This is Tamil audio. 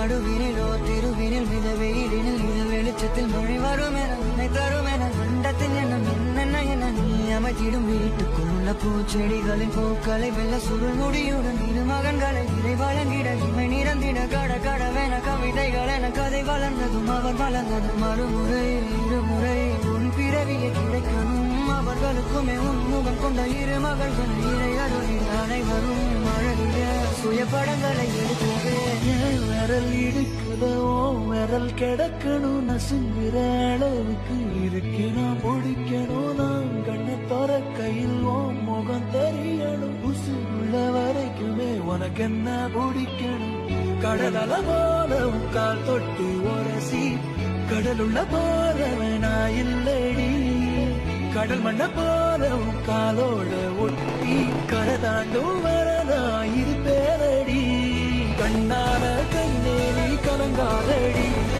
நடுவினிலோ திருவினில் மித வெயிலினில் இது வெளிச்சத்தில் மொழி வரும் என உன்னை தரும் என அண்டத்தின் எண்ணம் என்னென்ன என நீ அமைத்திடும் வீட்டுக்குள்ள பூச்செடிகளின் பூக்களை வெள்ள சுருள் முடியுடன் இரு மகன்களை இறை வழங்கிட இமை நிறந்திட கட கடவென கவிதைகள் என கதை வளர்ந்ததும் அவர் வளர்ந்ததும் மறுமுறை இருமுறை உன் பிறவியை கிடைக்கணும் அவர்களுக்குமே உன் முகம் கொண்ட இரு மகள்கள் இறை அருளில் அனைவரும் அழகிய சுய படங்களை எடுக்கவே விரல் இடுக்குதோ விரல் கிடக்கணும் நசுங்குற அளவுக்கு இருக்கணும் பிடிக்கணும் நான் கண்ணை தர கையில் ஓ முகம் தெரியணும் உசுள்ள வரைக்குமே உனக்கு என்ன பிடிக்கணும் கடல் அலமானம் கால் தொட்டு உரசி கடலுள்ள போறவனா இல்லடி கடல் மண்ண போறவும் காலோட ஒட்டி கரை தாண்டும் வரதா இருப்பேனடி கண்ணான கண்ணேரி கலங்காத